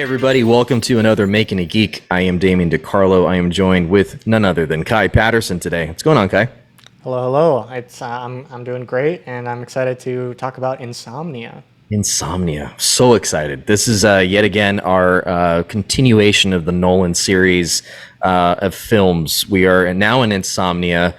Hey everybody, welcome to another Making a Geek. I am Damien DiCarlo. I am joined with none other than Kai Patterson today. What's going on, Kai? Hello, hello. I'm doing great, and I'm excited to talk about Insomnia. Insomnia. So excited. This is yet again our continuation of the Nolan series of films. We are now in Insomnia,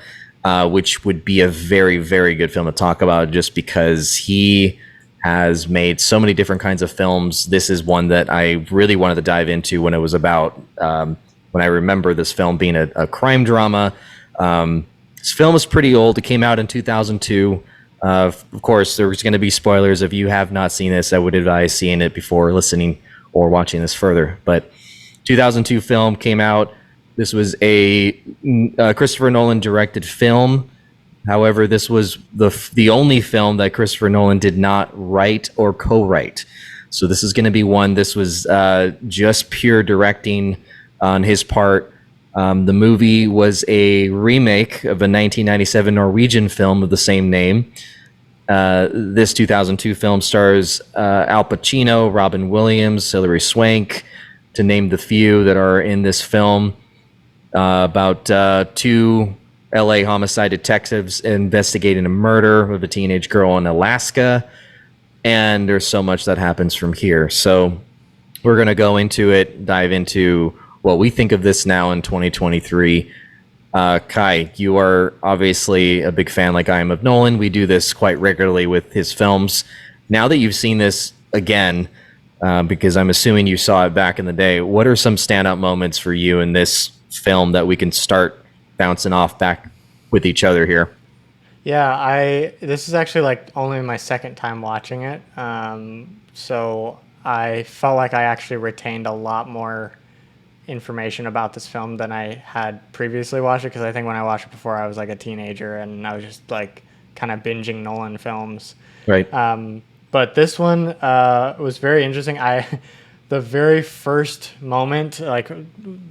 which would be a very, very good film to talk about just because he has made so many different kinds of films. This is one that I really wanted to dive into when it was about, when I remember this film being a crime drama. This film is pretty old. It came out in 2002. Of course, there's going to be spoilers. If you have not seen this, I would advise seeing it before listening or watching this further. But 2002 film came out. This was a Christopher Nolan directed film. However, this was the only film that Christopher Nolan did not write or co-write. So this is going to be one. This was just pure directing on his part. The movie was a remake of a 1997 Norwegian film of the same name. This 2002 film stars Al Pacino, Robin Williams, Hilary Swank, to name the few that are in this film. About two LA homicide detectives investigating a murder of a teenage girl in Alaska. And there's so much that happens from here. So we're going to go into it, dive into what we think of this now in 2023. Kai, you are obviously a big fan like I am of Nolan. We do this quite regularly with his films. Now that you've seen this again, because I'm assuming you saw it back in the day, what are some standout moments for you in this film that we can start bouncing off back with each other here? Yeah, this is actually like only my second time watching it, so I felt like I actually retained a lot more information about this film than I had previously watched it, because I think when I watched it before I was like a teenager and I was just like kind of binging Nolan films. Right. But this one was very interesting. The very first moment, like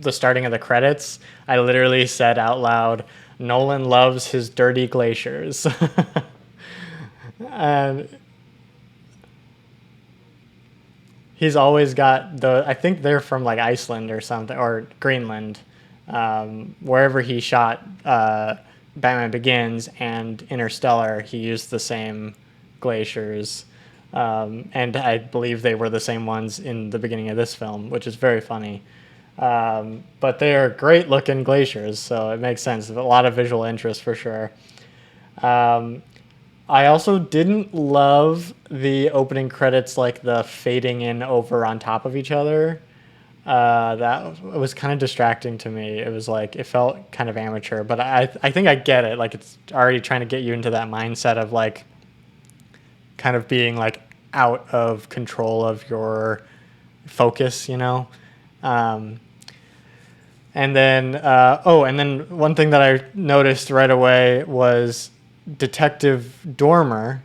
the starting of the credits, I literally said out loud, "Nolan loves his dirty glaciers." And he's always got I think they're from like Iceland or something, or Greenland, wherever he shot Batman Begins and Interstellar, he used the same glaciers. And I believe they were the same ones in the beginning of this film, which is very funny. But they are great looking glaciers, so it makes sense. A lot of visual interest for sure. I also didn't love the opening credits, like the fading in over on top of each other. That was kind of distracting to me. It was like, it felt kind of amateur, but I think I get it. Like, it's already trying to get you into that mindset of like kind of being like out of control of your focus, you know? And then one thing that I noticed right away was Detective Dormer.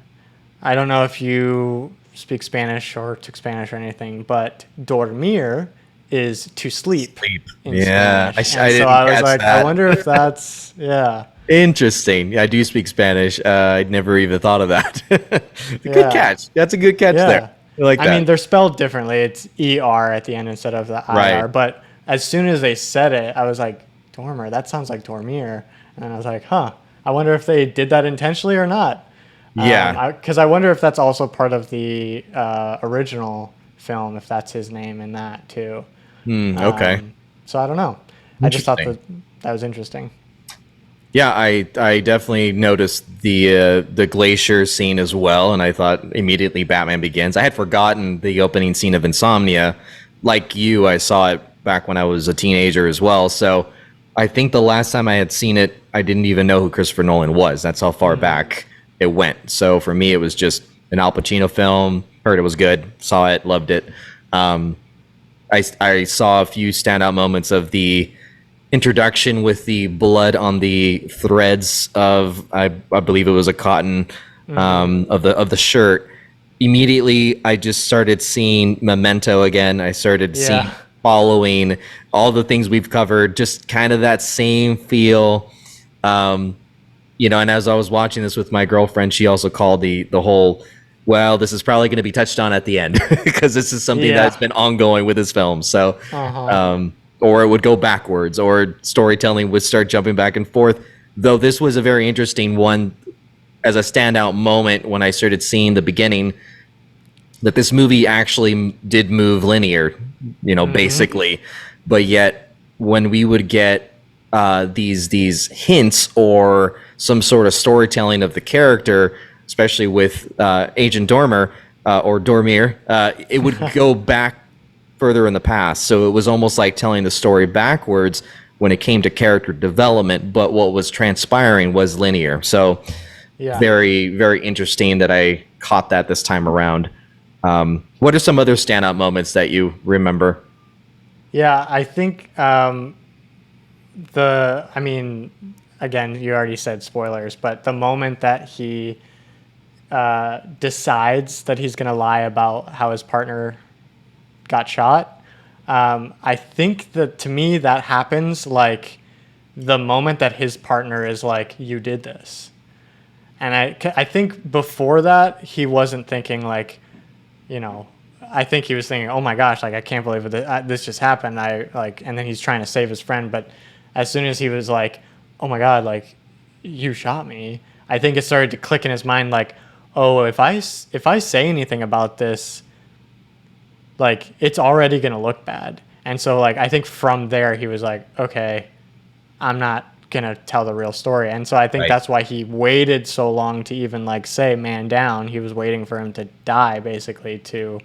I don't know if you speak Spanish or took Spanish or anything, but dormir is to sleep. In Yeah, Spanish. I So didn't I was catch like, that. I wonder if that's, yeah. Interesting. I do speak Spanish. I'd never even thought of that. Good Yeah. catch. That's a good catch Yeah. there. I like I that. mean, they're spelled differently. It's ER at the end instead of the IR. Right. But as soon as they said it, I was like, Dormer, that sounds like Dormir. And I was like, huh, I wonder if they did that intentionally or not. Yeah. Because I wonder if that's also part of the original film, if that's his name in that too. Okay. So I don't know. I just thought Interesting. that was interesting. Yeah, I definitely noticed the glacier scene as well, and I thought immediately Batman Begins. I had forgotten the opening scene of Insomnia. Like you, I saw it back when I was a teenager as well. So I think the last time I had seen it, I didn't even know who Christopher Nolan was. That's how far back it went. So for me, it was just an Al Pacino film. Heard it was good. Saw it. Loved it. I saw a few standout moments of the introduction with the blood on the threads of I believe it was a cotton of the shirt. Immediately, I just started seeing Memento again. I started seeing Yeah. following all the things we've covered, just kind of that same feel. And as I was watching this with my girlfriend, she also called the whole well, this is probably going to be touched on at the end because this is something Yeah. that's been ongoing with his films. So, Uh-huh. or it would go backwards, or storytelling would start jumping back and forth. Though this was a very interesting one as a standout moment when I started seeing the beginning that this movie actually did move linear, basically, but yet when we would get these hints or some sort of storytelling of the character, especially with Agent Dormer or Dormir, it would go back further in the past. So it was almost like telling the story backwards when it came to character development, but what was transpiring was linear. So Yeah. very, very interesting that I caught that this time around. What are some other standout moments that you remember? Yeah, I think I mean, again, you already said spoilers, but the moment that he decides that he's going to lie about how his partner got shot, I think that to me that happens like the moment that his partner is like, "You did this," and I think before that he wasn't thinking like, you know, I think he was thinking, "Oh my gosh, like I can't believe this just happened." And then he's trying to save his friend, but as soon as he was like, "Oh my god, like you shot me," I think it started to click in his mind, like, "Oh, if I say anything about this, like it's already gonna look bad." And so like I think from there he was like, "Okay, I'm not gonna tell the real story." And so I think Right. that's why he waited so long to even like say man down. He was waiting for him to die basically to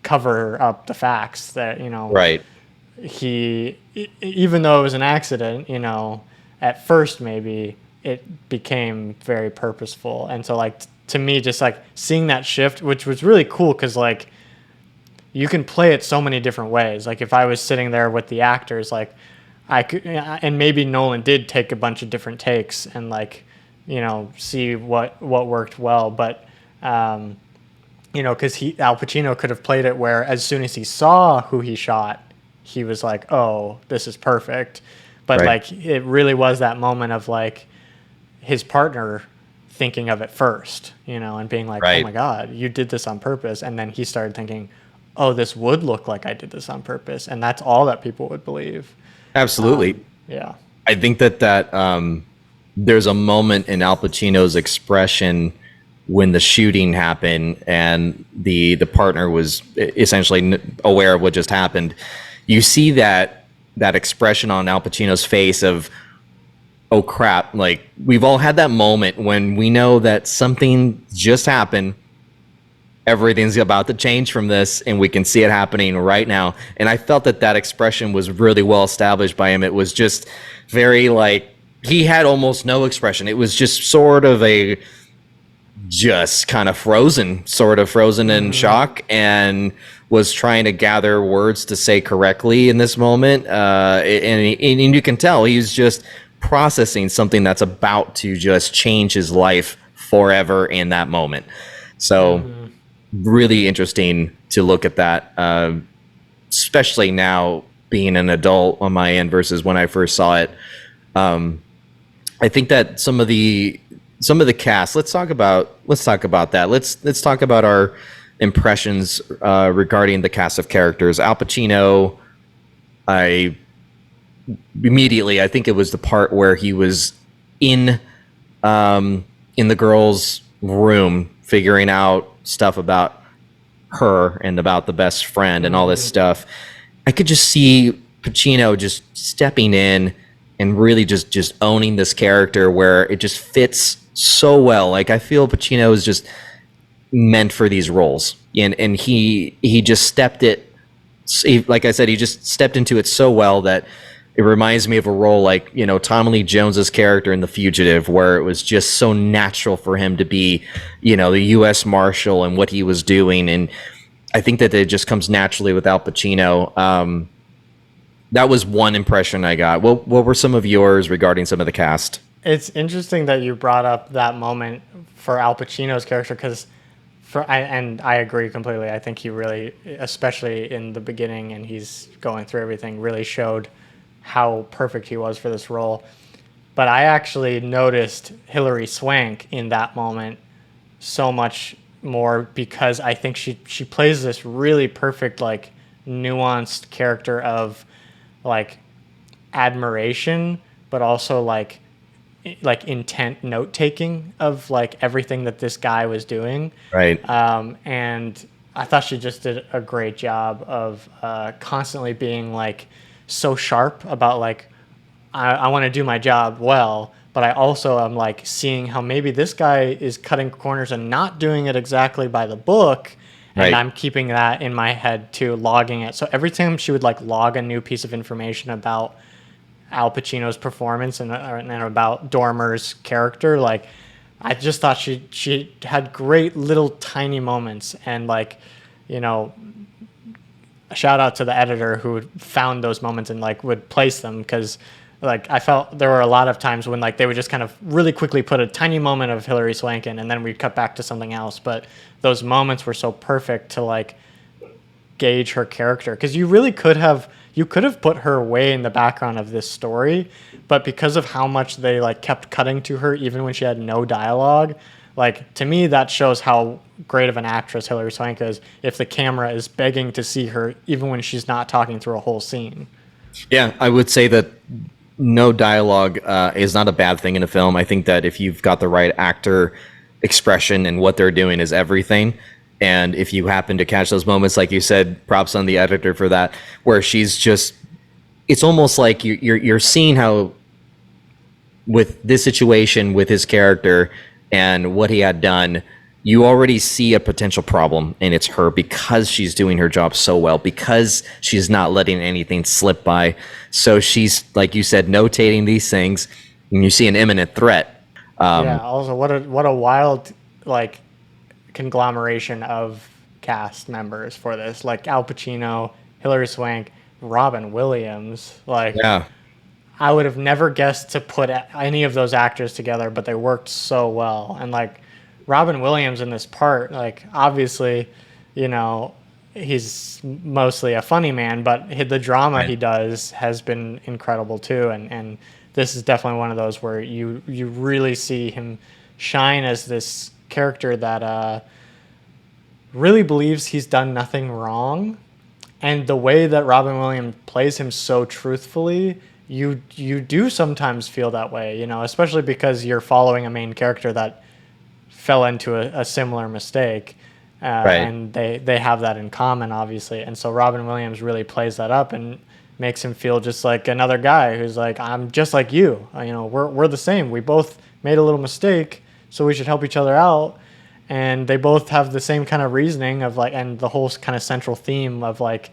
cover up the facts that Right. even though it was an accident, at first maybe it became very purposeful. And so like to me just like seeing that shift, which was really cool because like you can play it so many different ways. Like if I was sitting there with the actors, like I could, and maybe Nolan did take a bunch of different takes and like, see what worked well. But, because Al Pacino could have played it where as soon as he saw who he shot, he was like, "Oh, this is perfect." But Right. like it really was that moment of like his partner thinking of it first, and being like, "Oh Right. my God, you did this on purpose." And then he started thinking, "Oh, this would look like I did this on purpose." And that's all that people would believe. Absolutely. Yeah. I think that there's a moment in Al Pacino's expression when the shooting happened and the partner was essentially aware of what just happened. You see that expression on Al Pacino's face of, oh crap, like we've all had that moment when we know that something just happened, everything's about to change from this and we can see it happening right now. And I felt that expression was really well established by him. It was just very like he had almost no expression. It was just sort of a just kind of frozen in shock, and was trying to gather words to say correctly in this moment. And you can tell he's just processing something that's about to just change his life forever in that moment. So really interesting to look at that, especially now being an adult on my end versus when I first saw it. I think that some of the cast. Let's talk about that. Let's talk about our impressions regarding the cast of characters. Al Pacino. I think it was the part where he was in in the girl's room figuring out stuff about her and about the best friend and all this stuff. I could just see Pacino just stepping in and really just owning this character where it just fits so well. Like I feel Pacino is just meant for these roles, and he just like I said, he just stepped into it so well that it reminds me of a role like, Tommy Lee Jones's character in The Fugitive, where it was just so natural for him to be, the U.S. Marshal and what he was doing. And I think that it just comes naturally with Al Pacino. That was one impression I got. What were some of yours regarding some of the cast? It's interesting that you brought up that moment for Al Pacino's character because and I agree completely. I think he really, especially in the beginning and he's going through everything, really showed how perfect he was for this role. But I actually noticed Hilary Swank in that moment so much more because I think she plays this really perfect, like, nuanced character of like admiration, but also like intent note taking of like everything that this guy was doing. Right. And I thought she just did a great job of constantly being like so sharp about like I want to do my job well, but I also am like seeing how maybe this guy is cutting corners and not doing it exactly by the book. And Right. I'm keeping that in my head too, logging it. So every time she would like log a new piece of information about Al Pacino's performance and about Dormer's character, like I just thought she had great little tiny moments, and like, you know, a shout out to the editor who found those moments and like would place them, because like I felt there were a lot of times when like they would just kind of really quickly put a tiny moment of Hilary Swank in and then we'd cut back to something else, but those moments were so perfect to like gauge her character, because you could have put her way in the background of this story, but because of how much they like kept cutting to her even when she had no dialogue, like to me that shows how great of an actress Hilary Swank is, if the camera is begging to see her even when she's not talking through a whole scene. Yeah, I would say that no dialogue is not a bad thing in a film. I think that if you've got the right actor, expression and what they're doing is everything. And if you happen to catch those moments, like you said, props on the editor for that, where she's just, it's almost like you're seeing how with this situation with his character and what he had done, you already see a potential problem, and it's her, because she's doing her job so well, because she's not letting anything slip by. So she's, like you said, notating these things, and you see an imminent threat. Yeah, also what a wild like conglomeration of cast members for this, like Al Pacino, Hilary Swank, Robin Williams. Like Yeah. I would have never guessed to put any of those actors together, but they worked so well. And like Robin Williams in this part, like obviously, you know, he's mostly a funny man, but the drama Right. he does has been incredible too. And this is definitely one of those where you really see him shine as this character that really believes he's done nothing wrong, and the way that Robin Williams plays him so truthfully, you do sometimes feel that way, you know, especially because you're following a main character that fell into a similar mistake, Right. and they have that in common, obviously. And so Robin Williams really plays that up and makes him feel just like another guy who's like, I'm just like you, you know, we're the same. We both made a little mistake, so we should help each other out. And they both have the same kind of reasoning of like, and the whole kind of central theme of like,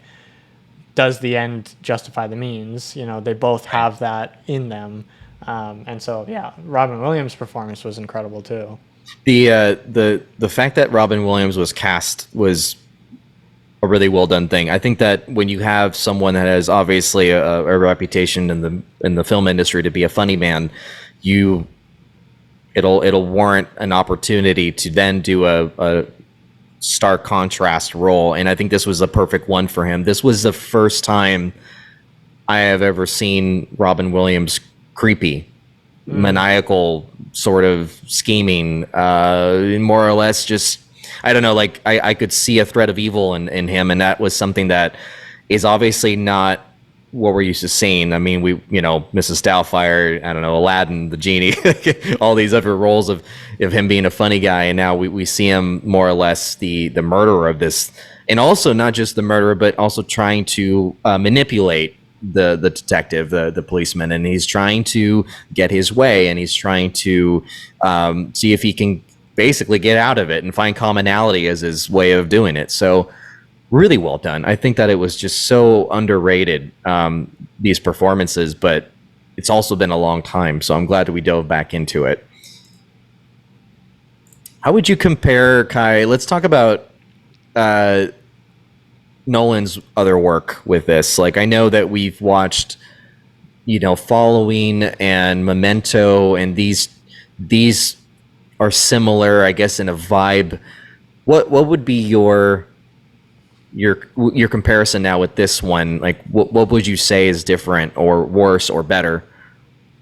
does the end justify the means? You know, they both have that in them. And so, yeah, Robin Williams' performance was incredible too. The fact that Robin Williams was cast was a really well done thing. I think that when you have someone that has obviously a reputation in the film industry to be a funny man, you it'll warrant an opportunity to then do a stark contrast role, and I think this was a perfect one for him. This was the first time I have ever seen Robin Williams creepy, maniacal, sort of scheming, more or less just, I don't know, like I could see a threat of evil in him, and that was something that is obviously not what we're used to seeing. I mean, Mrs. Doubtfire, I don't know, Aladdin, the genie, all these other roles of him being a funny guy, and now we see him more or less the murderer of this, and also not just the murderer, but also trying to manipulate the detective, the policeman, and he's trying to get his way, and he's trying to see if he can basically get out of it and find commonality as his way of doing it. So really well done. I think that it was just so underrated, these performances, but it's also been a long time, so I'm glad that we dove back into it. How would you compare, Kai? Let's talk about Nolan's other work with this. Like, I know that we've watched, Following and Memento, and these are similar, I guess, in a vibe. What would be your comparison now with this one? Like, what would you say is different or worse or better?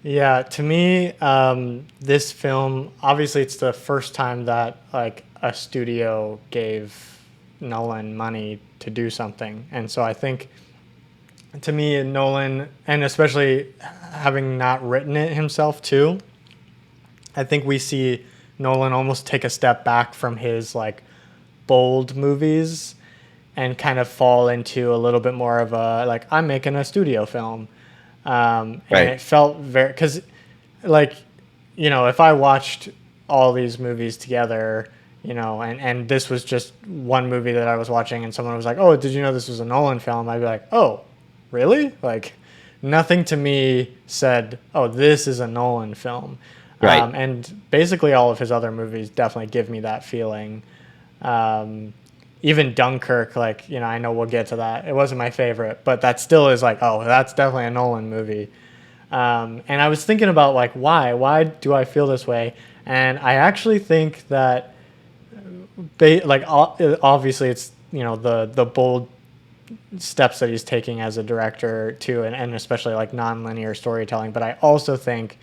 Yeah, to me, this film, obviously it's the first time that like a studio gave Nolan money to do something. And so I think, to me, Nolan, and especially having not written it himself too, I think we see Nolan almost take a step back from his like bold movies and kind of fall into a little bit more of a like, I'm making a studio film. And it felt very, because like, you know, if I watched all these movies together, you know, and this was just one movie that I was watching and someone was like, oh, did you know this was a Nolan film? I'd be like, oh, really? Like, nothing to me said, oh, this is a Nolan film. Right. And basically all of his other movies definitely give me that feeling. Even Dunkirk, like, you know, I know we'll get to that. It wasn't my favorite, but that still is like, oh, that's definitely a Nolan movie. And I was thinking about like, why do I feel this way? And I actually think that, like, obviously it's, you know, the bold steps that he's taking as a director too, and especially like non-linear storytelling. But I also think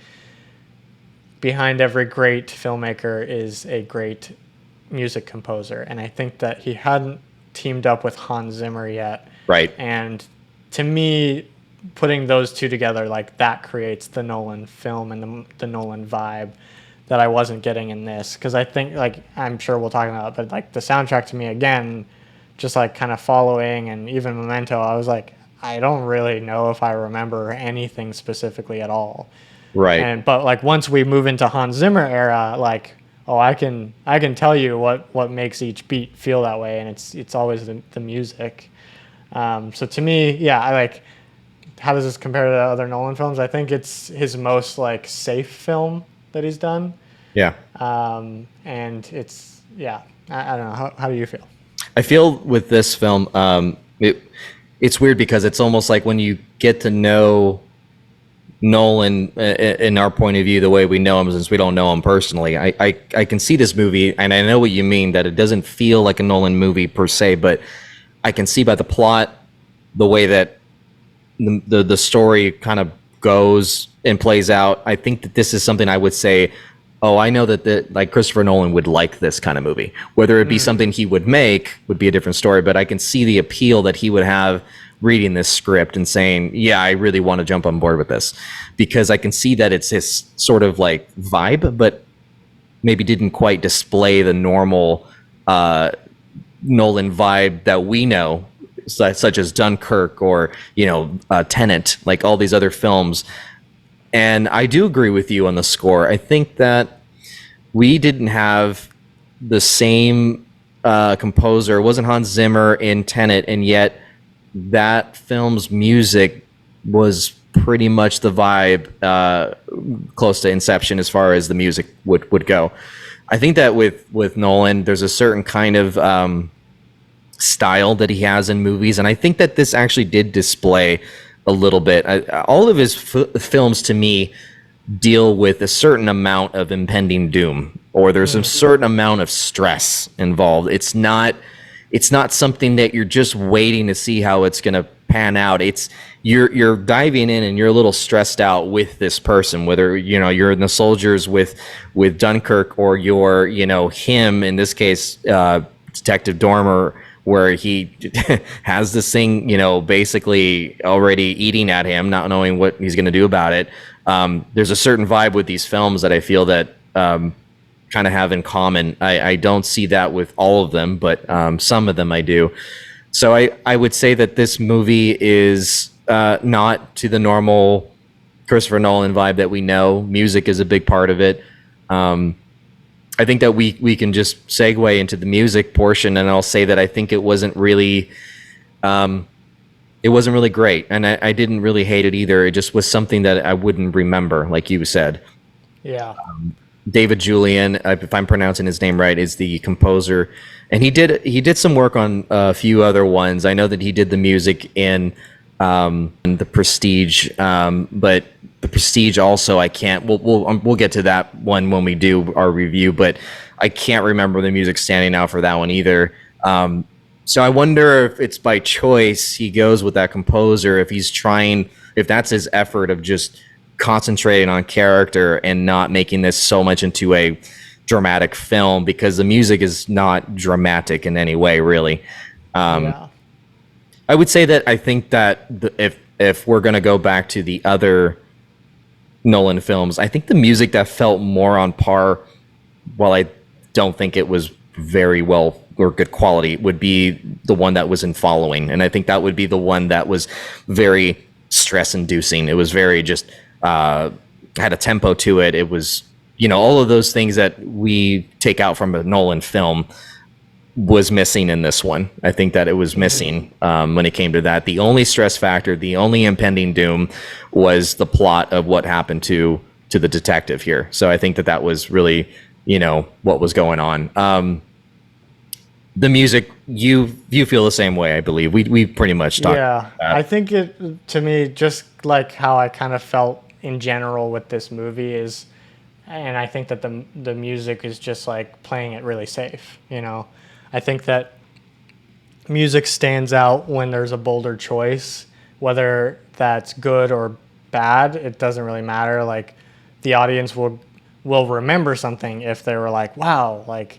behind every great filmmaker is a great music composer, and I think that he hadn't teamed up with Hans Zimmer yet. Right. And to me, putting those two together, like, that creates the Nolan film and the Nolan vibe that I wasn't getting in this. Because I think, like, I'm sure we'll talk about it, but like the soundtrack to me, again, just like kind of following, and even Memento, I was like, I don't really know if I remember anything specifically at all. Right. But like once we move into Hans Zimmer era, like, oh, I can tell you what makes each beat feel that way, and it's always the music. So to me, yeah, I like, how does this compare to other Nolan films? I think it's his most like safe film that he's done. Yeah. And it's, yeah, I don't know. How do you feel? I feel with this film, it's weird because it's almost like when you get to know Nolan in our point of view, the way we know him, since we don't know him personally, I can see this movie, and I know what you mean, that it doesn't feel like a Nolan movie per se, but I can see by the plot, the way that the story kind of goes and plays out. I think that this is something I would say, oh, I know that like Christopher Nolan would like this kind of movie. Whether it be something he would make would be a different story, but I can see the appeal that he would have reading this script and saying, yeah, I really want to jump on board with this, because I can see that it's his sort of like vibe, but maybe didn't quite display the normal Nolan vibe that we know, such as Dunkirk or, you know, Tenet, like all these other films. And I do agree with you on the score. I think that we didn't have the same composer. It wasn't Hans Zimmer in Tenet, and yet that film's music was pretty much the vibe close to Inception as far as the music would go. I think that with Nolan, there's a certain kind of style that he has in movies, and I think that this actually did display a little bit. All of his films, to me, deal with a certain amount of impending doom, or there's a certain amount of stress involved. It's not something that you're just waiting to see how it's going to pan out. It's you're diving in and you're a little stressed out with this person, whether, you know, you're in the soldiers with Dunkirk, or you're, you know, him in this case, Detective Dormer, where he has this thing, you know, basically already eating at him, not knowing what he's going to do about it. There's a certain vibe with these films that I feel that kind of have in common. I don't see that with all of them, but some of them I do. So I would say that this movie is not to the normal Christopher Nolan vibe that we know. Music is a big part of it. I think that we can just segue into the music portion, and I'll say that I think it wasn't really great, and I didn't really hate it either. It just was something that I wouldn't remember, like you said. Yeah. David Julian, if I'm pronouncing his name right, is the composer, and he did some work on a few other ones. I know that he did the music in The Prestige, but The Prestige also I can't. We'll get to that one when we do our review, but I can't remember the music standing out for that one either. So I wonder if it's by choice he goes with that composer, if that's his effort of just concentrating on character and not making this so much into a dramatic film because the music is not dramatic in any way, really. Yeah. I would say that I think that if we're gonna go back to the other Nolan films, I think the music that felt more on par, while I don't think it was very well or good quality, would be the one that was in Following, and I think that would be the one that was very stress inducing. It was very just had a tempo to it. It was, all of those things that we take out from a Nolan film was missing in this one. I think that it was missing when it came to that. The only stress factor, the only impending doom, was the plot of what happened to the detective here. So I think that that was really, what was going on. The music, you feel the same way, I believe. We pretty much talked Yeah, about that. I think it, to me, just like how I kind of felt in general with this movie is, and I think that the music is just like playing it really safe. I think that music stands out when there's a bolder choice, whether that's good or bad. It doesn't really matter. Like the audience will remember something if they were like, "Wow, like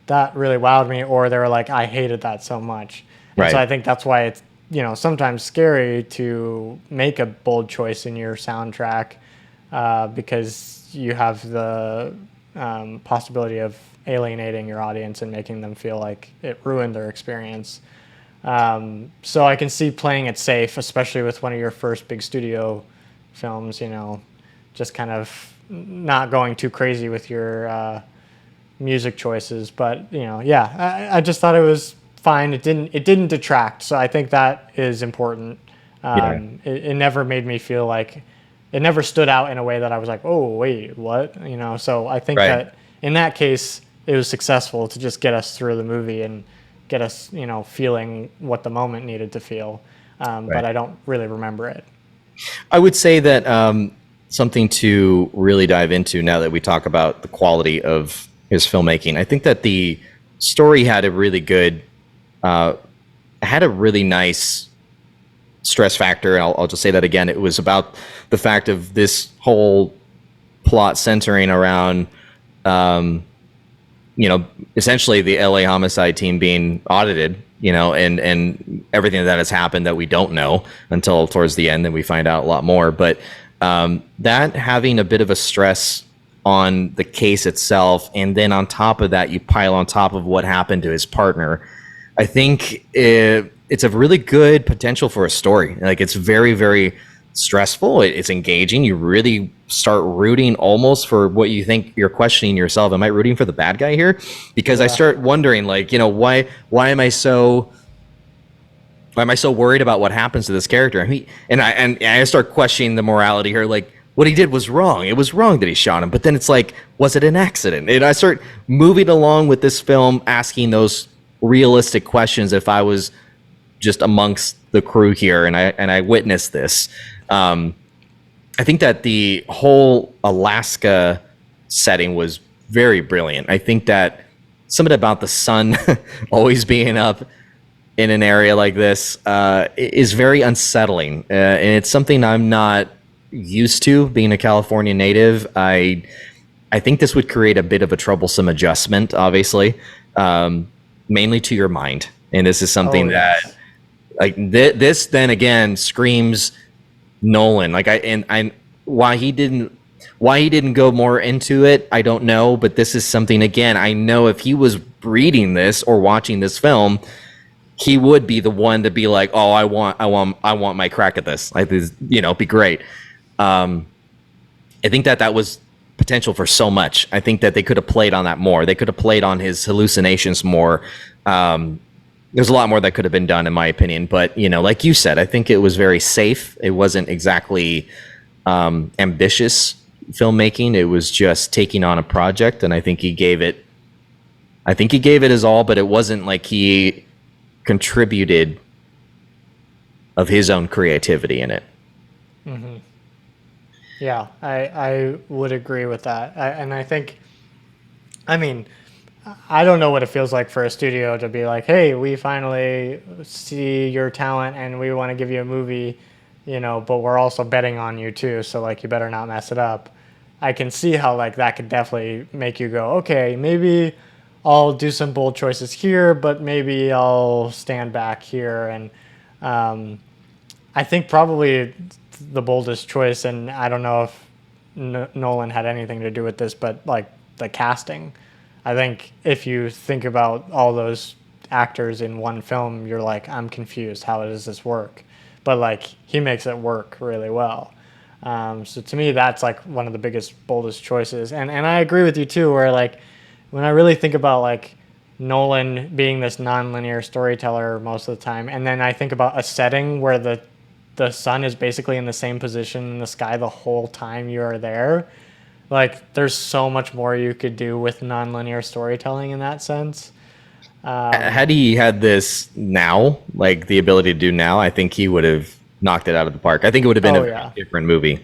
that really wowed me," or they were like, "I hated that so much." And so Right. I think that's why it's sometimes scary to make a bold choice in your soundtrack because you have the possibility of alienating your audience and making them feel like it ruined their experience. So I can see playing it safe, especially with one of your first big studio films. Just kind of not going too crazy with your music choices. But yeah, I just thought it was fine. It didn't detract. So I think that is important. Yeah. It never made me feel like it never stood out in a way that I was like, oh wait, what? So I think Right. that in that case, it was successful to just get us through the movie and get us, feeling what the moment needed to feel. But Right. I don't really remember it. I would say that something to really dive into now that we talk about the quality of his filmmaking. I think that the story had a really good, had a really nice stress factor. I'll just say that again. It was about the fact of this whole plot centering around, essentially the LA homicide team being audited, and everything that has happened that we don't know until towards the end, then we find out a lot more. But that having a bit of a stress on the case itself, and then on top of that, you pile on top of what happened to his partner. I think it's a really good potential for a story. Like it's very, very stressful. It's engaging. You really start rooting almost for what you think. You're questioning yourself. Am I rooting for the bad guy here? Because I Yeah. start wondering, like, why am I so worried about what happens to this character? And I start questioning the morality here. Like, what he did was wrong. It was wrong that he shot him. But then it's like, was it an accident? And I start moving along with this film, asking those realistic questions. If I was just amongst the crew here and I witnessed this, I think that the whole Alaska setting was very brilliant. I think that something about the sun always being up in an area like this is very unsettling, and it's something I'm not used to. Being a California native, I think this would create a bit of a troublesome adjustment, obviously, mainly to your mind. And this is Oh something that, yes. like, this then again screams Nolan. Like I why he didn't go more into it, I don't know. But this is something, again, I know if he was reading this or watching this film, he would be the one to be like, "Oh, I want my crack at this. Like this, be great." I think that that was potential for so much. I think that they could have played on that more. They could have played on his hallucinations more. There's a lot more that could have been done, in my opinion. But like you said, I think it was very safe. It wasn't exactly ambitious filmmaking. It was just taking on a project, and I think he gave it. I think he gave it his all, but it wasn't like he contributed of his own creativity in it. Yeah, I would agree with that. And I think, I mean, I don't know what it feels like for a studio to be like, hey, we finally see your talent and we want to give you a movie, but we're also betting on you too. So, like, you better not mess it up. I can see how like that could definitely make you go, okay, maybe I'll do some bold choices here, but maybe I'll stand back here. And I think probably the boldest choice, and I don't know if Nolan had anything to do with this, but like the casting. I think if you think about all those actors in one film, you're like, I'm confused. How does this work? But like he makes it work really well. So to me, that's like one of the biggest, boldest choices. And I agree with you too, where like when I really think about like Nolan being this non-linear storyteller most of the time, and then I think about a setting where the sun is basically in the same position in the sky the whole time you are there. Like there's so much more you could do with non-linear storytelling in that sense. Had he had this now, like the ability to do now, I think he would have knocked it out of the park. I think it would have been Oh a yeah, very different movie.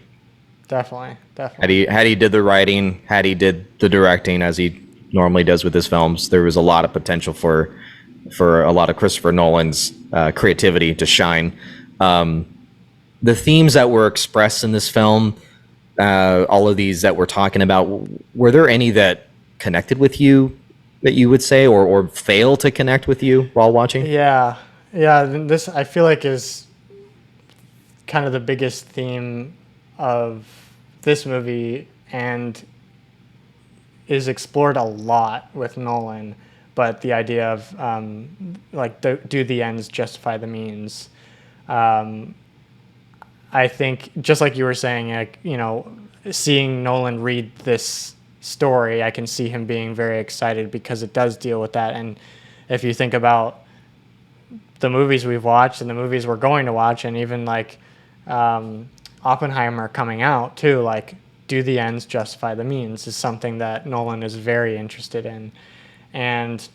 definitely, Had definitely. he did the writing, had he did the directing as he normally does with his films, there was a lot of potential for a lot of Christopher Nolan's creativity to shine. The themes that were expressed in this film, all of these that we're talking about, were there any that connected with you that you would say, or fail to connect with you while watching? Yeah, yeah. This I feel like is kind of the biggest theme of this movie and is explored a lot with Nolan. But the idea of like do the ends justify the means? Um, I think just like you were saying, like, you know, seeing Nolan read this story, I can see him being very excited because it does deal with that. And if you think about the movies we've watched and the movies we're going to watch, and even like Oppenheimer coming out too, like do the ends justify the means is something that Nolan is very interested in. And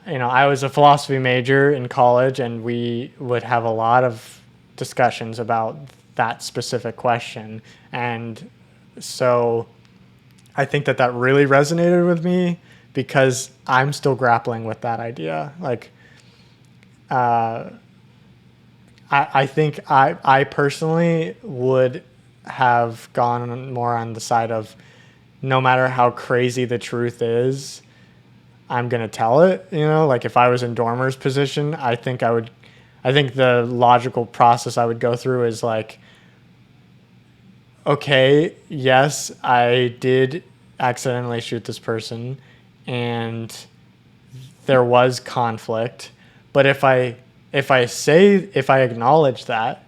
you know, I was a philosophy major in college, and we would have a lot of discussions about that specific question. And so I think that that really resonated with me because I'm still grappling with that idea. Like, I think I personally would have gone more on the side of no matter how crazy the truth is, I'm going to tell it. You know, like if I was in Dormer's position, I think I would, I think the logical process I would go through is like, okay, yes, I did accidentally shoot this person and there was conflict, but if I acknowledge that,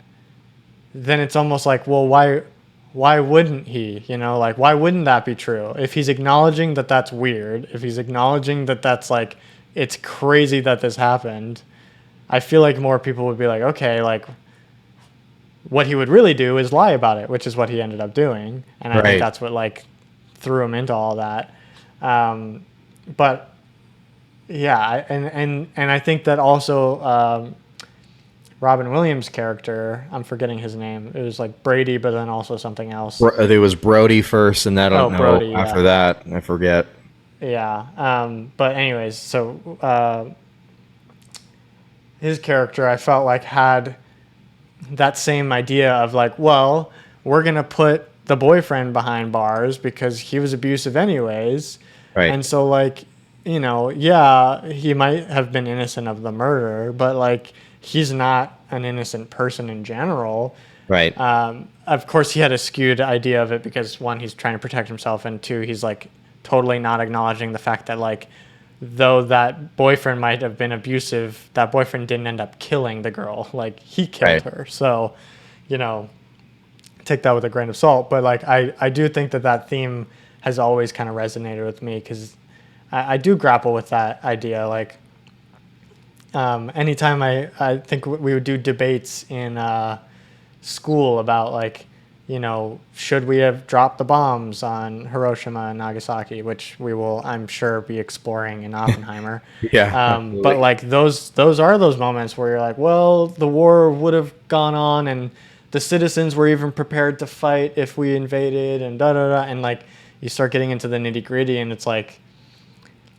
then it's almost like, well, why wouldn't he? You know, like why wouldn't that be true? If he's acknowledging that that's weird, if he's acknowledging that that's like it's crazy that this happened, I feel like more people would be like, okay, like what he would really do is lie about it, which is what he ended up doing, and I think Right. that's what like threw him into all that. But yeah, and I think that also Robin Williams' character, I'm forgetting his name. It was like Brady, but then also something else. There was Brody first, and I Oh, don't know Brody, after yeah, that. I forget. yeah. But anyways, so his character, I felt like had that same idea of like, well, we're gonna put the boyfriend behind bars because he was abusive anyways, Right. and so like, you know, yeah, he might have been innocent of the murder, but like he's not an innocent person in general. Right. Of course, he had a skewed idea of it because one, he's trying to protect himself, and two, he's like totally not acknowledging the fact that like though that boyfriend might have been abusive, that boyfriend didn't end up killing the girl. Like he killed Right. her. So, you know, take that with a grain of salt. But like I do think that that theme has always kind of resonated with me because I do grapple with that idea. Like anytime I think we would do debates in school about like, you know, should we have dropped the bombs on Hiroshima and Nagasaki, which we will, I'm sure, be exploring in Oppenheimer. Yeah. But Absolutely. like those are those moments where you're like, well, the war would have gone on, and the citizens were even prepared to fight if we invaded, and da da da, and like you start getting into the nitty gritty, and it's like,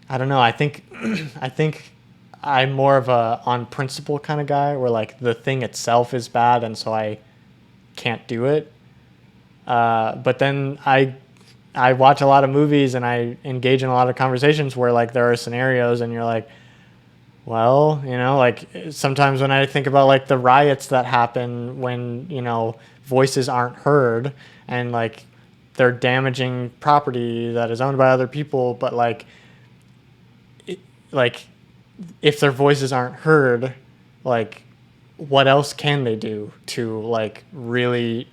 I don't know. I think, I think I'm more of a on principle kind of guy, where like the thing itself is bad, and so I can't do it. But then I I watch a lot of movies and I engage in a lot of conversations where like there are scenarios and you're like, well, like sometimes when I think about like the riots that happen when, voices aren't heard and like they're damaging property that is owned by other people, but like if their voices aren't heard, like what else can they do to like really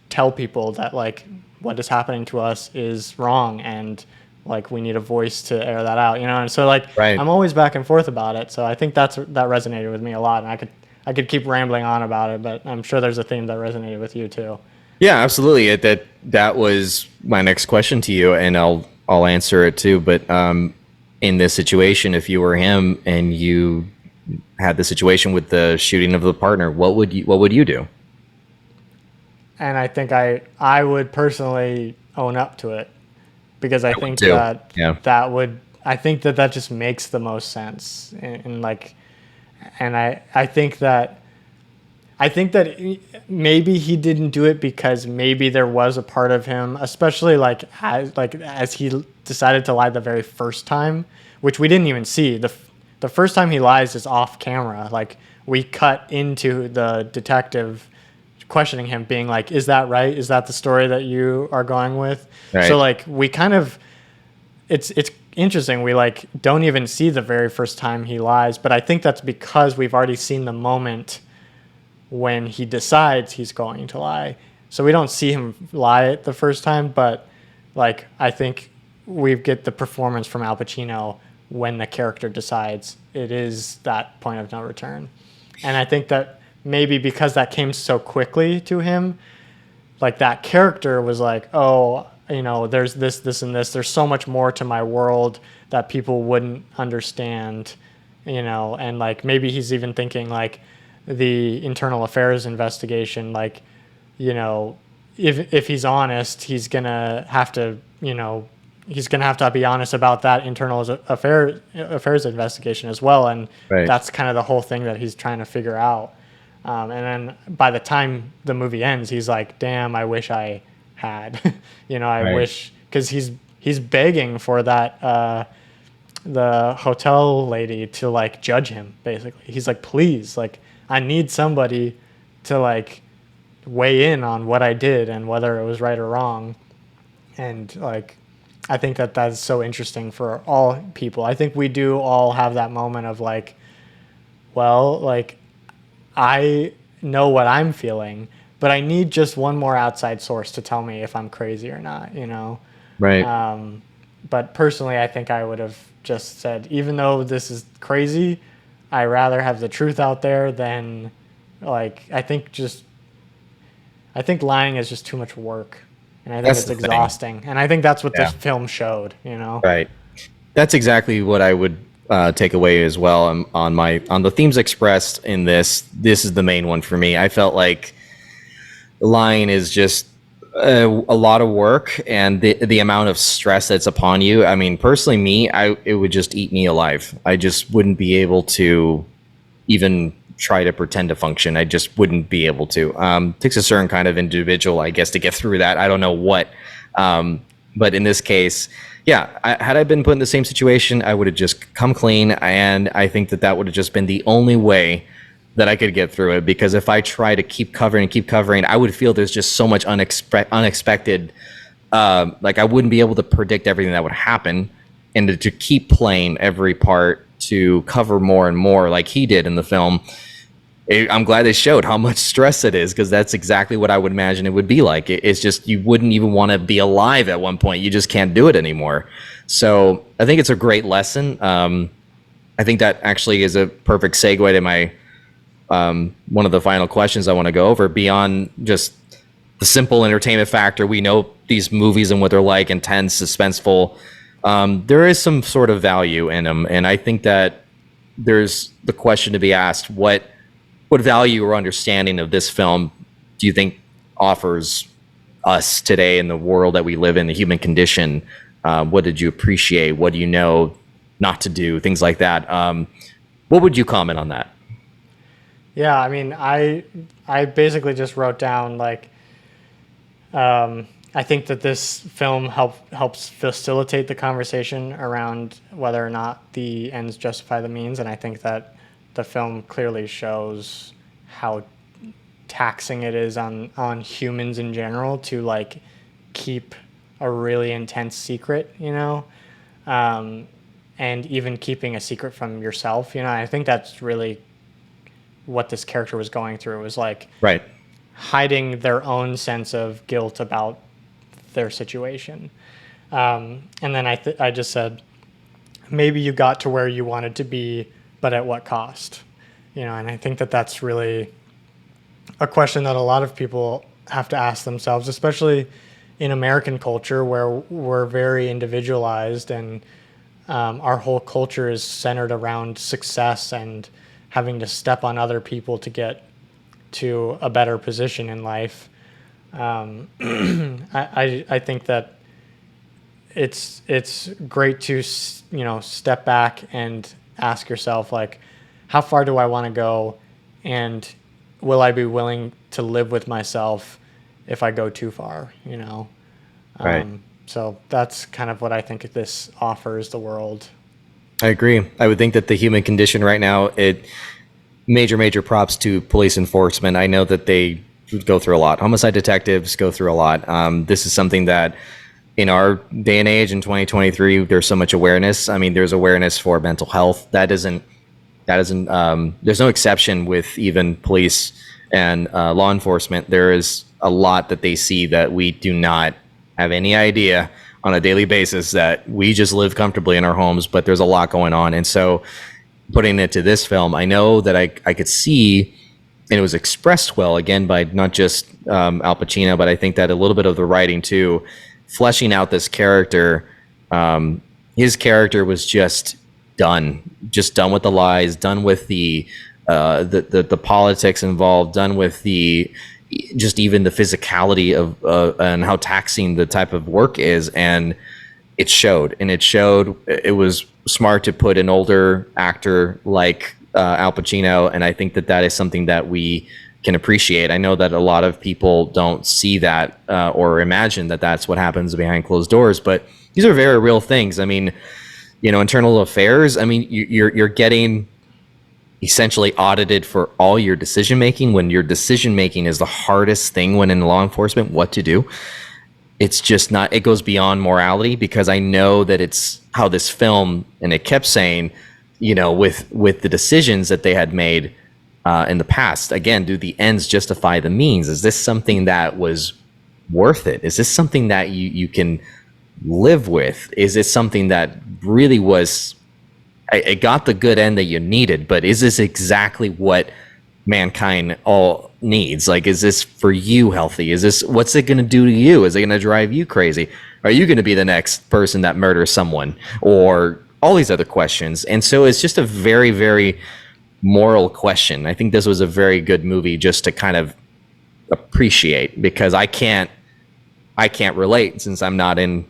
tell people that like what is happening to us is wrong and like we need a voice to air that out, and so like Right. I'm always back and forth about it, so I think that resonated with me a lot, and I could keep rambling on about it, but I'm sure there's a theme that resonated with you too. Yeah, absolutely. That was my next question to you, and I'll answer it too. But in this situation, if you were him and you had the situation with the shooting of the partner, what would you do? And I think I would personally own up to it because I I would think too. that Yeah. I think that just makes the most sense, and like, and I think that maybe he didn't do it because maybe there was a part of him, especially as he decided to lie the very first time, which we didn't even see. The first time he lies is off camera. Like we cut into the detective questioning him, being like, "Is that right? Is that the story that you are going with?" Right. So like we kind of it's interesting. We like don't even see the very first time he lies, but I think that's because we've already seen the moment when he decides he's going to lie. So we don't see him lie the first time, but like I think we get the performance from Al Pacino when the character decides it is that point of no return. And I think that maybe because that came so quickly to him, like that character was like, oh, there's this, and this. There's so much more to my world that people wouldn't understand, and like maybe he's even thinking like the internal affairs investigation, like, if he's honest, he's gonna have to be honest about that affairs investigation as well, and Right. that's kind of the whole thing that he's trying to figure out. And then by the time the movie ends, he's like, "Damn, I wish I had," I Right. wish because he's begging for that the hotel lady to like judge him. Basically, he's like, "Please, like, I need somebody to like weigh in on what I did and whether it was right or wrong." And like, I think that that's so interesting for all people. I think we do all have that moment of like, well, like I know what I'm feeling, but I need just one more outside source to tell me if I'm crazy or not. Right. But personally, I think I would have just said, even though this is crazy, I rather have the truth out there than like I think lying is just too much work, and I think That's it's the thing. exhausting, and I think that's what Yeah. this film showed. Right. That's exactly what I would take away as well on the themes expressed in this. This is the main one for me. I felt like lying is just a lot of work, and the amount of stress that's upon you. I mean, personally, it would just eat me alive. I just wouldn't be able to even try to pretend to function. I just wouldn't be able to. Takes a certain kind of individual, I guess, to get through that. I don't know what, but in this case, yeah, had I been put in the same situation, I would have just come clean, and I think that would have just been the only way that I could get through it. Because if I try to keep covering, I would feel there's just so much unexpected. Like I wouldn't be able to predict everything that would happen, and to keep playing every part to cover more and more, like he did in the film. I'm glad they showed how much stress it is, because that's exactly what I would imagine it would be like. It's just you wouldn't even want to be alive at one point. You just can't do it anymore. So I think it's a great lesson. I think that actually is a perfect segue to my one of the final questions I want to go over. Beyond just the simple entertainment factor, we know these movies and what they're like, intense, suspenseful. There is some sort of value in them, and I think that there's the question to be asked: what value or understanding of this film do you think offers us today in the world that we live in, the human condition? What did you appreciate? What do you know not to do? Things like that. What would you comment on that? Yeah, I mean, I basically just wrote down like I think that this film helps facilitate the conversation around whether or not the ends justify the means, and I think that the film clearly shows how taxing it is on humans in general to like keep a really intense secret, and even keeping a secret from yourself. I think that's really what this character was going through. It was like Right. hiding their own sense of guilt about their situation. And then I just said, maybe you got to where you wanted to be, but at what cost? And I think that that's really a question that a lot of people have to ask themselves, especially in American culture where we're very individualized and our whole culture is centered around success and having to step on other people to get to a better position in life. I think that it's great to step back and ask yourself, like, how far do I want to go, and will I be willing to live with myself if I go too far? Right. So that's kind of what I think this offers the world. I agree. I would think that the human condition right now, major props to police enforcement. I know that they go through a lot. Homicide detectives go through a lot. This is something that in our day and age in 2023, there's so much awareness. I mean, there's awareness for mental health. There's no exception with even police and law enforcement. There is a lot that they see that we do not have any idea on a daily basis, that we just live comfortably in our homes, but there's a lot going on. And so putting it to this film, I know that I could see, and it was expressed well, again, by not just Al Pacino, but I think that a little bit of the writing too, fleshing out this character. His character was just done with the lies, done with the politics involved, done with the just even the physicality of and how taxing the type of work is, and it showed. It was smart to put an older actor like Al Pacino, and I think that is something that we can appreciate. I know that a lot of people don't see that or imagine that that's what happens behind closed doors, but these are very real things. I mean, internal affairs. I mean, you're getting essentially audited for all your decision making, when your decision making is the hardest thing when in law enforcement, what to do. It's just not, it goes beyond morality, because I know that it's how this film, and it kept saying, with the decisions that they had made in the past, again, do the ends justify the means? Is this something that was worth it? Is this something that you can live with? Is this something that really was, it got the good end that you needed, but is this exactly what mankind all needs? Like, is this for you healthy? What's it going to do to you? Is it going to drive you crazy? Are you going to be the next person that murders someone, or all these other questions? And so it's just a very, very moral question. I think this was a very good movie just to kind of appreciate, because I can't relate, since I'm not in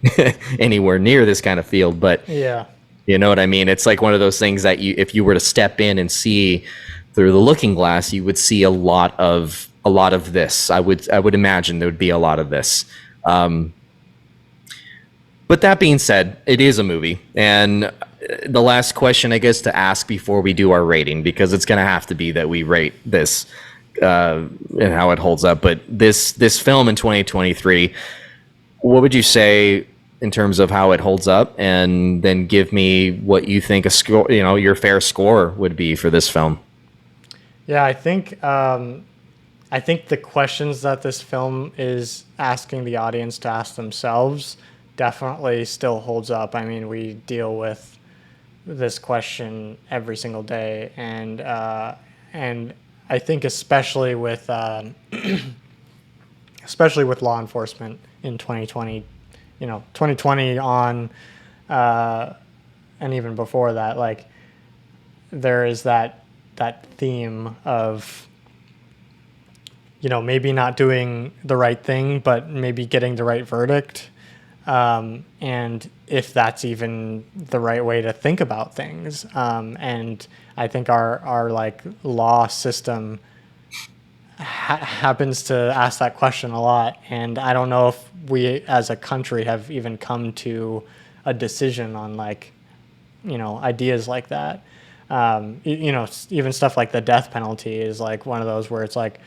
anywhere near this kind of field, but Yeah. you know what I mean? It's like one of those things that if you were to step in and see through the looking glass, you would see a lot of this. I would imagine there would be a lot of this. But that being said, it is a movie, and the last question, I guess, to ask before we do our rating, because it's going to have to be that we rate this and how it holds up. But this film in 2023, what would you say in terms of how it holds up, and then give me what you think a score, your fair score would be for this film? Yeah, I think the questions that this film is asking the audience to ask themselves definitely still holds up. I mean, we deal with this question every single day, and I think especially with law enforcement in 2020, 2020 on, and even before that, like, there is that theme of, maybe not doing the right thing, but maybe getting the right verdict. And if that's even the right way to think about things. And I think our like law system happens to ask that question a lot, and I don't know if we as a country have even come to a decision on like, ideas like that. Even stuff like the death penalty is like one of those where it's like,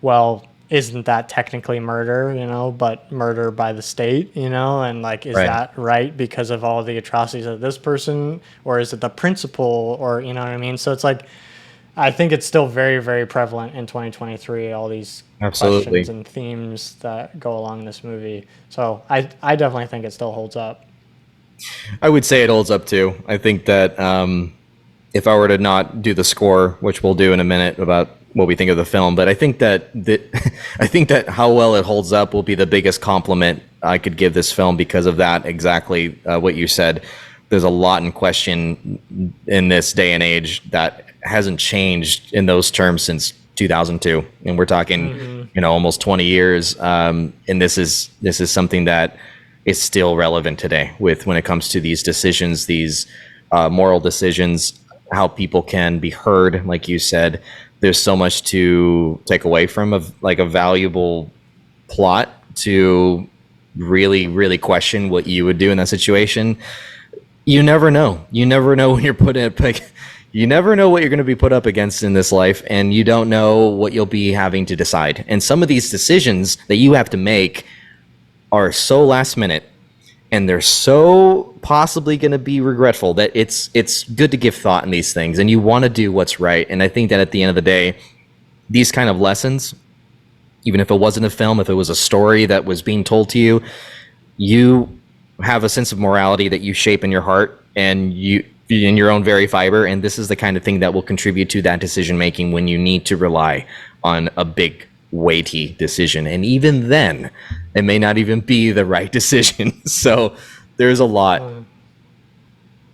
well, isn't that technically murder, but murder by the state, and like, is Right. that right because of all the atrocities of this person, or is it the principle, or, you know what I mean? So it's like, I think it's still very, very prevalent in 2023, all these questions Absolutely. and themes that go along this movie. So I definitely think it still holds up. I would say it holds up too. I think that if I were to not do the score, which we'll do in a minute about what we think of the film, but I think that I think that how well it holds up will be the biggest compliment I could give this film because of that exactly what you said. There's a lot in question in this day and age that hasn't changed in those terms since 2002, and we're talking almost 20 years. And this is something that is still relevant today with when it comes to these decisions, these moral decisions, how people can be heard. Like you said, there's so much to take away from a valuable plot to really, really question what you would do in that situation. You never know. You never know when you're put in. You never know what you're going to be put up against in this life, and you don't know what you'll be having to decide. And some of these decisions that you have to make are so last minute, and they're so possibly going to be regretful that it's good to give thought in these things, and you want to do what's right. And I think that at the end of the day, these kind of lessons, even if it wasn't a film, if it was a story that was being told to you, you have a sense of morality that you shape in your heart and you in your own very fiber. And this is the kind of thing that will contribute to that decision making when you need to rely on a big weighty decision. And even then, it may not even be the right decision. So there's a lot.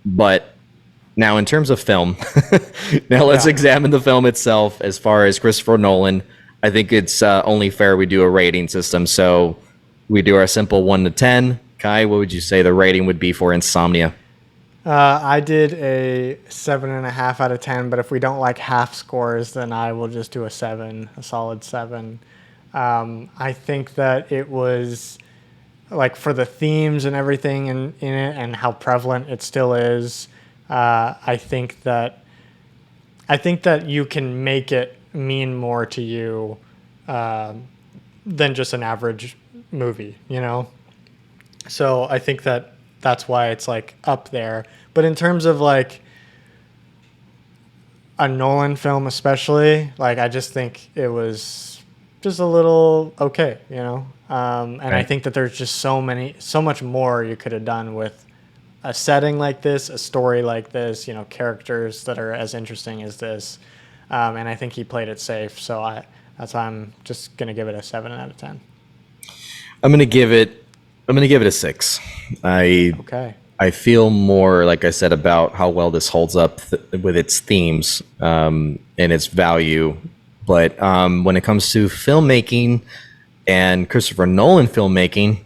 But now in terms of film, now let's examine the film itself. As far as Christopher Nolan, I think it's only fair we do a rating system. So we do our simple 1 to 10. Kai, what would you say the rating would be for Insomnia? I did a 7.5 out of 10, but if we don't like half scores, then I will just do a 7, a solid 7. I think that it was like for the themes and everything in it and how prevalent it still is. I think that you can make it mean more to you than just an average movie, So I think that that's why it's like up there. But in terms of like a Nolan film, especially, like I just think it was just a little okay, And I think that there's just so much more you could have done with a setting like this, a story like this, characters that are as interesting as this. And I think he played it safe. So that's why I'm just gonna give it a 7 out of 10. I'm gonna give it a 6. Okay. I feel more, like I said, about how well this holds up with its themes and its value. But when it comes to filmmaking and Christopher Nolan filmmaking,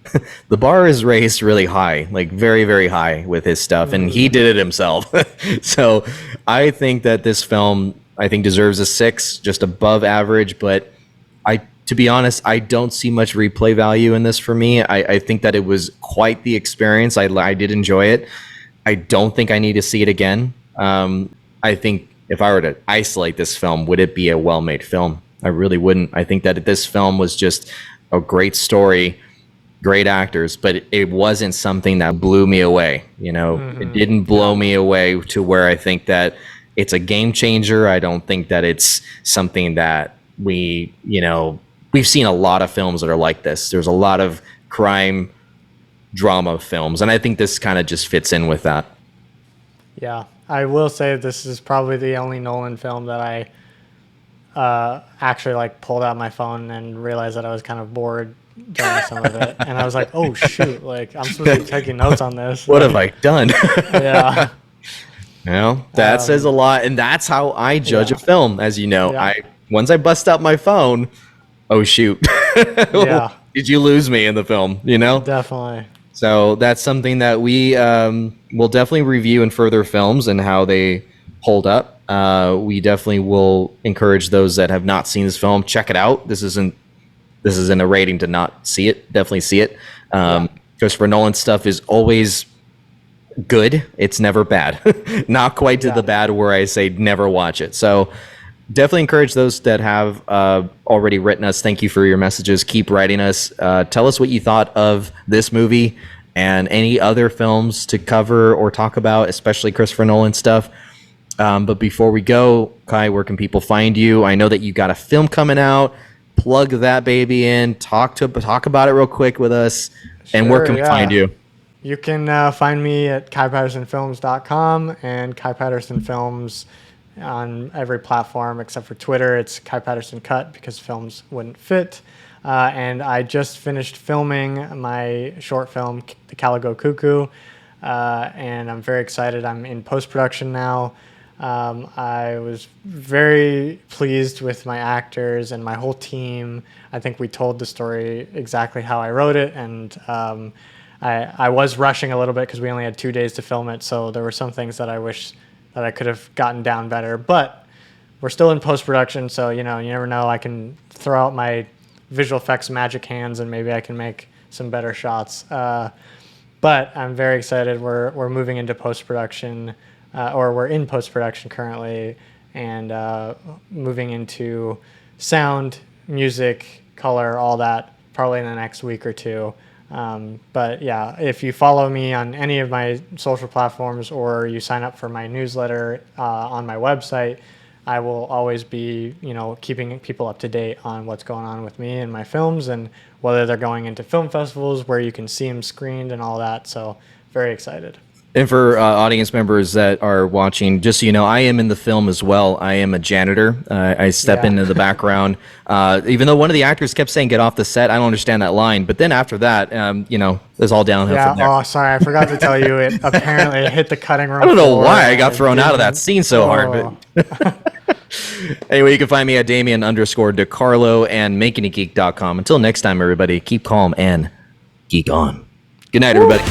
the bar is raised really high, like very, very high with his stuff. And he did it himself. So I think that this film, deserves a 6, just above average. But to be honest, I don't see much replay value in this for me. I think that it was quite the experience. I did enjoy it. I don't think I need to see it again. I think if I were to isolate this film, would it be a well-made film? I really wouldn't. I think that this film was just a great story, great actors, but it wasn't something that blew me away. It didn't blow me away to where I think that it's a game changer. I don't think that it's something that we've seen a lot of films that are like this. There's a lot of crime drama films, and I think this kind of just fits in with that. Yeah, I will say this is probably the only Nolan film that I actually like pulled out my phone and realized that I was kind of bored during some of it, and I was like, "Oh shoot! Like I'm supposed to be taking notes on this. What have I done?" Yeah. That says a lot, and that's how I judge a film. As you know, Yeah. Once I bust out my phone, oh shoot, Yeah. did you lose me in the film? Definitely. So that's something that we will definitely review in further films and how they hold up. We definitely will encourage those that have not seen this film, check it out. This isn't a rating to not see it. Definitely see it. Christopher Nolan stuff is always good. It's never bad. Not quite to the bad where I say never watch it. So definitely encourage those that have already written us. Thank you for your messages. Keep writing us. Tell us what you thought of this movie and any other films to cover or talk about, especially Christopher Nolan stuff. But before we go, Kai, where can people find you? I know that you got a film coming out. Plug that baby in. Talk about it real quick with us. And where can we find you? You can find me at KaiPattersonFilms.com and Kai Patterson Films on every platform except for Twitter. It's Kai Patterson Cut because films wouldn't fit. And I just finished filming my short film, The Calico Cuckoo, and I'm very excited. I'm in post-production now. I was very pleased with my actors and my whole team. I think we told the story exactly how I wrote it, and I was rushing a little bit because we only had 2 days to film it, so there were some things that I wish that I could have gotten down better. But we're still in post-production, so you never know. I can throw out my visual effects magic hands, and maybe I can make some better shots. But I'm very excited. We're moving into post-production. Or we're in post-production currently, and moving into sound, music, color, all that, probably in the next week or two. But yeah, if you follow me on any of my social platforms or you sign up for my newsletter on my website, I will always be, keeping people up to date on what's going on with me and my films and whether they're going into film festivals where you can see them screened and all that. So very excited. And for audience members that are watching, just so you know, I am in the film as well. I am a janitor. I step into the background. Even though one of the actors kept saying, "Get off the set," I don't understand that line. But then after that, it's all downhill from there. Oh, sorry, I forgot to tell you. It apparently hit the cutting room. I don't know why I got thrown out of that scene so hard. But anyway, you can find me at Damien_DeCarlo and makingitgeek.com. Until next time, everybody, keep calm and geek on. Good night, everybody.